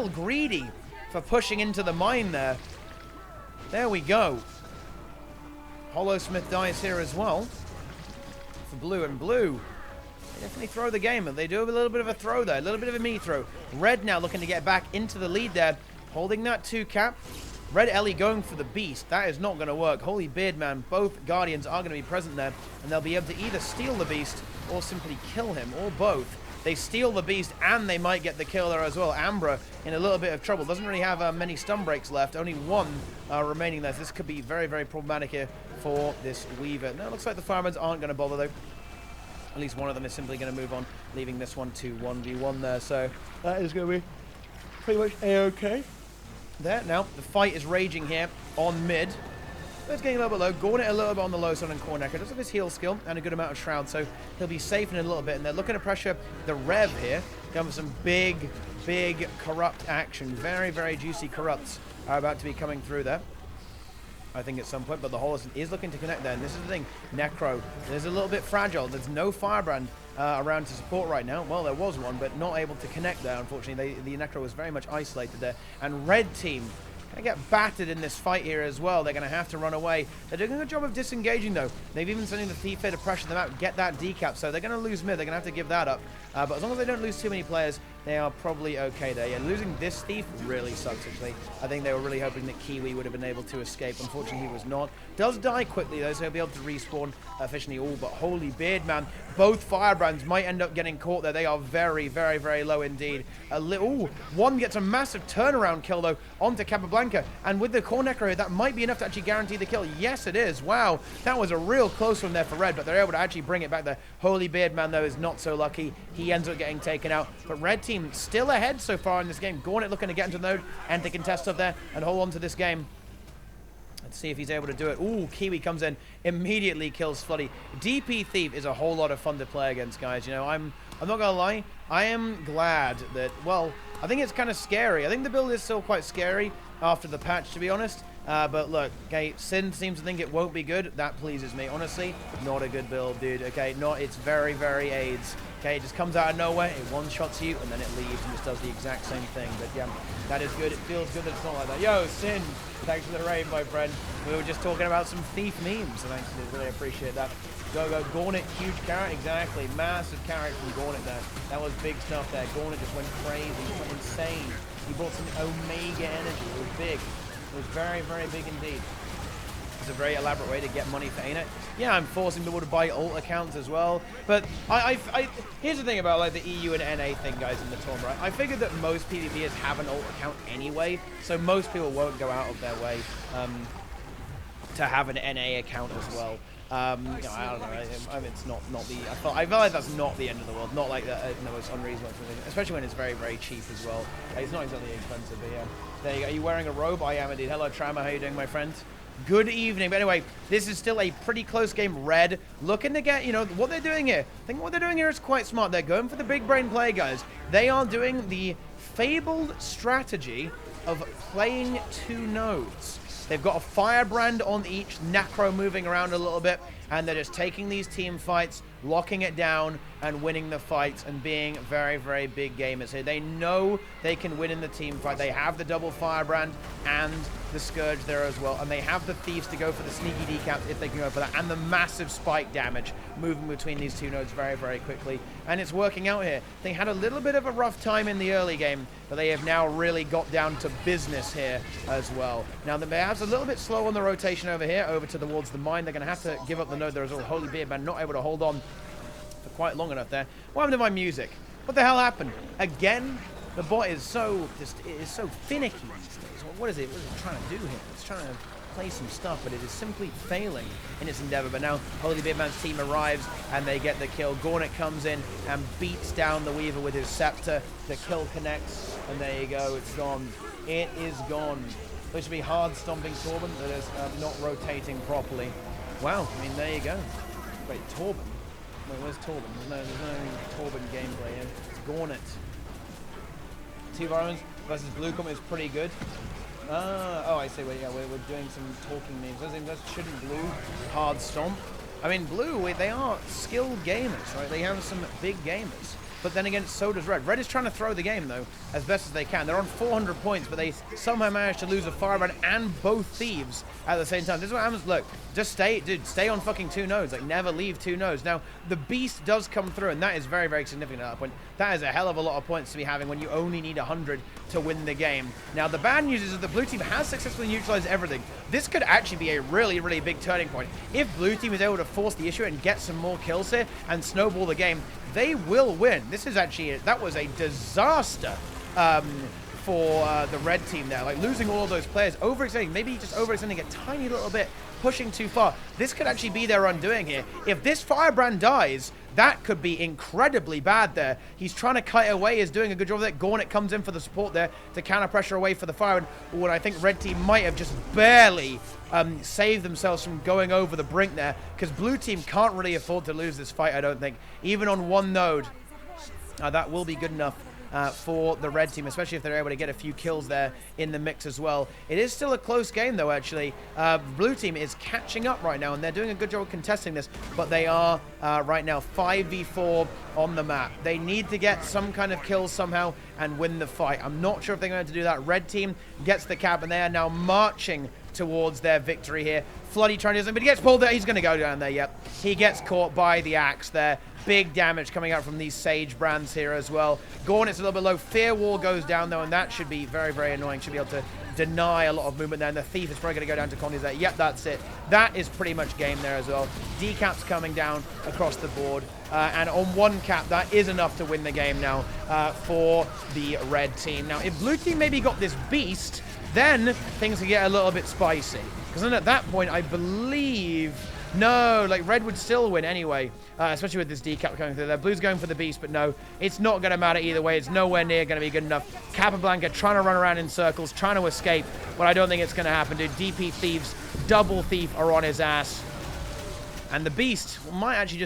little greedy for pushing into the mine there. There we go. Hollowsmith dies here as well. For blue, and blue, they definitely throw the game, and they do a little bit of a throw there, a little bit of a me throw. Red now looking to get back into the lead there, holding that 2 cap. Red Ellie going for the beast. That is not going to work. Holy beard, man. Both Guardians are going to be present there, and they'll be able to either steal the beast or simply kill him, or both. They steal the beast, and they might get the kill there as well. Ambra in a little bit of trouble. Doesn't really have many stun breaks left. Only 1 remaining there. So this could be very, very problematic here for this Weaver. Now, it looks like the Firemen aren't going to bother, though. At least one of them is simply going to move on, leaving this one to 1v1 there. So that is going to be pretty much A-okay. There, now, the fight is raging here on mid. It's getting a little bit low. Gauntlet a little bit on the low side on Cornecker. Does have his heal skill and a good amount of shroud, so he'll be safe in a little bit. And they're looking to pressure the Rev here. Going for some big, big corrupt action. Very, very juicy corrupts are about to be coming through there, I think, at some point. But the Hollis is looking to connect there. And this is the thing. Necro is a little bit fragile. There's no Firebrand around to support right now. Well, there was one, but not able to connect there, unfortunately. The Necro was very much isolated there. And red team going to get battered in this fight here as well. They're going to have to run away. They're doing a good job of disengaging, though. They've even sending the Thief here to pressure them out, get that decap. So they're going to lose mid. They're going to have to give that up. But as long as they don't lose too many players, they are probably okay there. Yeah, losing this Thief really sucks, actually. I think they were really hoping that Kiwi would have been able to escape. Unfortunately, he was not. Does die quickly, though, so he'll be able to respawn efficiently. All but holy beard, man. Both Firebrands might end up getting caught there. They are very, very, very low indeed. One gets a massive turnaround kill, though, onto Capablanca. And with the Cornecker here, that might be enough to actually guarantee the kill. Yes, it is. Wow. That was a real close one there for Red, but they're able to actually bring it back there. Holy beard, man, though, is not so lucky. He ends up getting taken out. But Red team still ahead so far in this game. Gauntlet looking to get into the node and to contest up there and hold on to this game. Let's see if he's able to do it. Ooh, Kiwi comes in, immediately kills Floody. DP Thief is a whole lot of fun to play against, guys. You know, I'm not gonna lie, I am glad that, well, I think it's kind of scary. I think the build is still quite scary after the patch, to be honest. But look, okay, Sin seems to think it won't be good. That pleases me. Honestly, not a good build, dude. Okay, it's very, very AIDS. Okay, it just comes out of nowhere, it one-shots you, and then it leaves and just does the exact same thing. But yeah, that is good. It feels good that it's not like that. Yo, Sin, thanks for the raid, my friend. We were just talking about some Thief memes, so thanks, really appreciate that. Go, Gauntlet, huge carrot, exactly. Massive carrot from Gauntlet there. That was big stuff there. Gauntlet just went crazy, went insane. He brought some Omega energy. It was big. It was very, very big indeed. It's a very elaborate way to get money for ANET. Yeah, I'm forcing people to buy alt accounts as well. But here's the thing about like the EU and NA thing, guys, in the tournament, right? I figured that most PvPers have an alt account anyway, so most people won't go out of their way to have an NA account as well. You know, I don't know. I mean, it's not the. I feel like that's not the end of the world. Not like the most unreasonable thing, especially when it's very, very cheap as well. It's not exactly expensive, but yeah. There you go. Are you wearing a robe? I am indeed. Hello, Trama. How you doing, my friend? Good evening. But anyway, this is still a pretty close game. Red looking to get, you know, what they're doing here. I think what they're doing here is quite smart. They're going for the big brain play, guys. They are doing the fabled strategy of playing 2 nodes. They've got a Firebrand on each, Necro moving around a little bit, and they're just taking these team fights, locking it down, and winning the fights, and being very, very big gamers here. They know they can win in the team fight. They have the double Firebrand and the Scourge there as well, and they have the Thieves to go for the sneaky decaps if they can go for that, and the massive spike damage moving between these 2 nodes very, very quickly, and it's working out here. They had a little bit of a rough time in the early game, but they have now really got down to business here as well. Now, the Bears a little bit slow on the rotation over here, over towards the mine. They're going to have to give up the node there as well. Holy Beard, man, not able to hold on for quite long enough there. What happened to my music? What the hell happened? Again? The bot is so finicky these days. What is it? What is it trying to do here? It's trying to play some stuff, but it is simply failing in its endeavor. But now Holy Beardman's team arrives and they get the kill. Gauntlet comes in and beats down the Weaver with his scepter. The kill connects, and there you go. It's gone. It is gone. There should be hard stomping Torben that is not rotating properly. Wow, I mean, there you go. Wait, Torben? Wait, where's Torben? There's no Torben gameplay here. It's Gauntlet. 2 Varomans versus Bluecom is pretty good. Oh, I see. Well, yeah, we're doing some talking names. That shouldn't Blue hard stomp. I mean, Blue, they are skilled gamers, right? They have some big gamers. but then again, so does Red. Red is trying to throw the game, though, as best as they can. They're on 400 points, but they somehow managed to lose a Firebrand and both Thieves at the same time. This is what happens. Look, just stay, dude, stay on fucking 2 nodes. Like, never leave 2 nodes. Now, the Beast does come through, and that is very, very significant at that point. That is a hell of a lot of points to be having when you only need 100 to win the game. Now, the bad news is that the blue team has successfully neutralized everything. This could actually be a really, really big turning point. If blue team is able to force the issue and get some more kills here and snowball the game, they will win. This is actually, that was a disaster for the red team there. Like, losing all of those players, overextending, maybe just overextending a tiny little bit, pushing too far. This could actually be their undoing here. If this Firebrand dies, that could be incredibly bad there. He's trying to kite away, is doing a good job of that. Gornet comes in for the support there to counter pressure away for the Firebrand. What I think red team might have just barely saved themselves from going over the brink there, because blue team can't really afford to lose this fight, I don't think. Even on 1 node, that will be good enough for the red team, especially if they're able to get a few kills there in the mix as well. It is still a close game, though, actually. Blue team is catching up right now, and they're doing a good job of contesting this, but they are right now 5v4 on the map. They need to get some kind of kills somehow and win the fight. I'm not sure if they're going to do that. Red team gets the cap, and they are now marching towards their victory here. Floody trying to do something, but he gets pulled there. He's going to go down there, yep. He gets caught by the axe there. Big damage coming out from these Sage brands here as well. Gornet's a little bit low. Fear Wall goes down, though, and that should be very, very annoying. Should be able to deny a lot of movement there, and the Thief is probably going to go down to Connie's there. Yep, that's it. That is pretty much game there as well. Decaps coming down across the board, and on 1 cap, that is enough to win the game now for the red team. Now, if blue team maybe got this Beast, then things could get a little bit spicy. Because then at that point, I believe... No, like, red would still win anyway, especially with this decap coming through there. Blue's going for the Beast, but no, it's not going to matter either way. It's nowhere near going to be good enough. Capablanca trying to run around in circles, trying to escape, but I don't think it's going to happen, dude. DP Thieves, double Thief are on his ass. And the Beast might actually just